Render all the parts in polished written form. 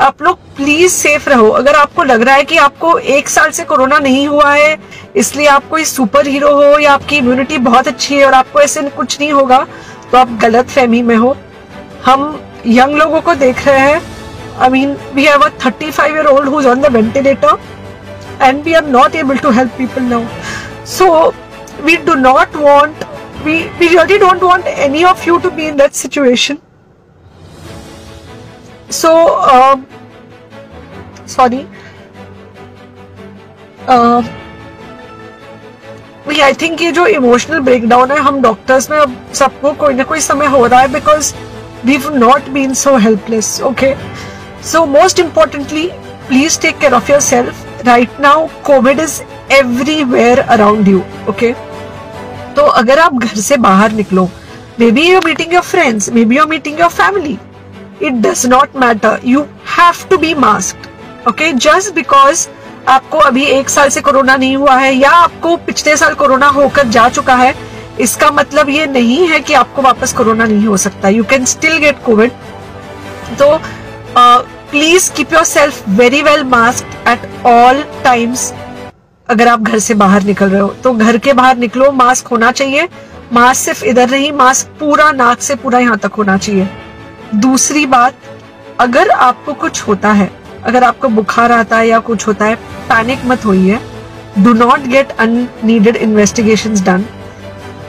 आप लोग please safe रहो। अगर आपको लग रहा है कि आपको 1 साल से कोरोना नहीं हुआ है इसलिए आप कोई सुपर हीरो हो या आपकी इम्यूनिटी बहुत अच्छी है और आपको ऐसे कुछ नहीं होगा, तो आप गलत फहमी में हो। हम यंग लोगों को देख रहे हैं। I mean, we have a 35-year-old who's on the ventilator and we are not able to help people now. So we do not want, we really don't want any of you to be in that situation. So, sorry. I think ये जो emotional breakdown है हम doctors में अब सबको कोई ना कोई समय हो रहा है, because we've not been so helpless. Okay. So most importantly, please take care of yourself. Right now, COVID is everywhere around you. Okay. तो अगर आप घर से बाहर निकलो, maybe you're meeting your friends, maybe you're meeting your family. It does not matter. You have to be masked. Okay. Just because आपको अभी 1 साल से कोरोना नहीं हुआ है या आपको पिछले साल कोरोना होकर जा चुका है, इसका मतलब ये नहीं है कि आपको वापस कोरोना नहीं हो सकता. You can still get COVID. तो please keep your self very well masked at all times. अगर आप घर से बाहर निकल रहे हो तो घर के बाहर निकलो, मास्क होना चाहिए. मास्क सिर्फ इधर नहीं, मास्क पूरा नाक से पूरा यहाँ तक होना चाहिए. दूसरी बात, अगर आपको कुछ होता है, अगर आपको बुखार आता है या कुछ होता है, पैनिक मत होइए. Do not get unneeded investigations done.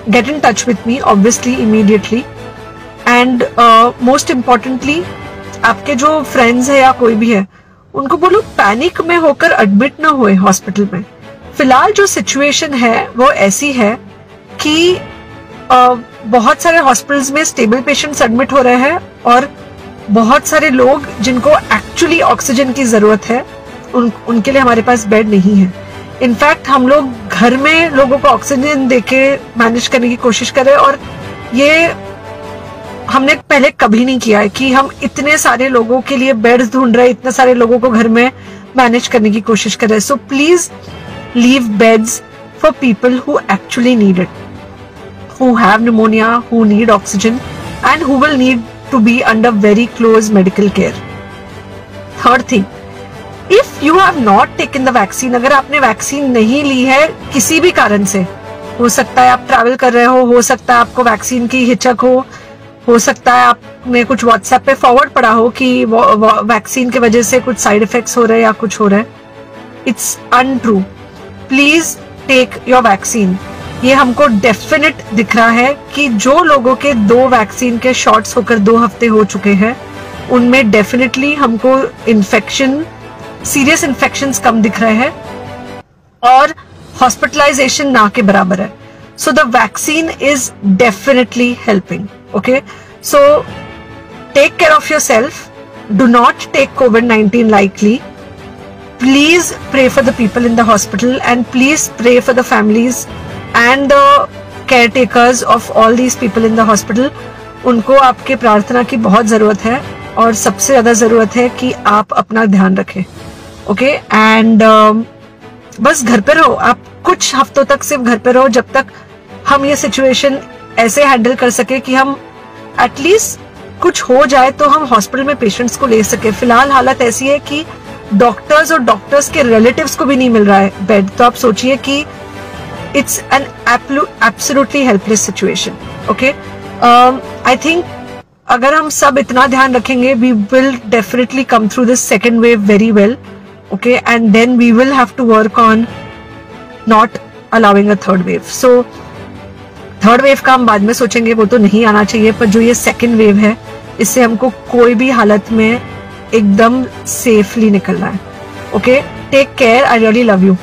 Get in touch with me obviously immediately. And most importantly, आपके जो फ्रेंड्स है या कोई भी है उनको बोलो पैनिक में होकर एडमिट ना हुए हॉस्पिटल में. फिलहाल जो सिचुएशन है वो ऐसी है कि बहुत सारे हॉस्पिटल्स में स्टेबल पेशेंट्स एडमिट हो रहे हैं और बहुत सारे लोग जिनको एक्चुअली ऑक्सीजन की जरूरत है उनके लिए हमारे पास बेड नहीं है. इनफैक्ट हम लोग घर में लोगों को ऑक्सीजन देके मैनेज करने की कोशिश कर रहे हैं और ये हमने पहले कभी नहीं किया है कि हम इतने सारे लोगों के लिए बेड्स ढूंढ रहे हैं, इतने सारे लोगों को घर में मैनेज करने की कोशिश कर रहे हैं. So please leave beds for people who actually need it, who have pneumonia, who need oxygen and who will need to be under very close medical care. Third thing, if you have not taken the vaccine, अगर आपने vaccine नहीं ली है किसी भी कारण से, हो सकता है आप ट्रैवल कर रहे हो सकता है आपको वैक्सीन की हिचक हो सकता है आपने कुछ व्हाट्सएप पे फॉरवर्ड पढ़ा हो कि वैक्सीन की वजह से कुछ साइड इफेक्ट्स हो रहे हैं या कुछ हो रहा है. It's untrue. Please take your vaccine. ये हमको डेफिनेट दिख रहा है कि जो लोगों के 2 वैक्सीन के शॉट्स होकर 2 हफ्ते हो चुके हैं उनमें डेफिनेटली हमको इन्फेक्शन, सीरियस इन्फेक्शंस कम दिख रहे हैं और हॉस्पिटलाइजेशन ना के बराबर है. So the vaccine is definitely helping. Okay, so take care of yourself. Do not take COVID-19 lightly. Please pray for the people in the hospital and please pray for the families and the caretakers of all these people in the hospital. उनको आपके प्रार्थना की बहुत जरूरत है और सबसे ज्यादा जरूरत है कि आप अपना ध्यान रखें. Okay, and बस घर पे रहो. आप कुछ हफ्तों तक सिर्फ घर पे रहो जब तक हम ये सिचुएशन ऐसे हैंडल कर सके कि हम एटलीस्ट कुछ हो जाए तो हम हॉस्पिटल में पेशेंट्स को ले सके. फिलहाल हालत ऐसी है कि डॉक्टर्स और डॉक्टर्स के रिलेटिव्स को भी नहीं मिल रहा है बेड. तो आप सोचिए कि it's an absolutely helpless situation. Okay, I think अगर हम सब इतना ध्यान रखेंगे we will definitely come through this second wave very well. Okay, and then we will have to work on not allowing a third wave. So third wave का हम बाद में सोचेंगे, वो तो नहीं आना चाहिए, पर जो ये सेकेंड वेव है इससे हमको कोई भी हालत में एकदम सेफली निकलना है. Okay, take care. I really love you.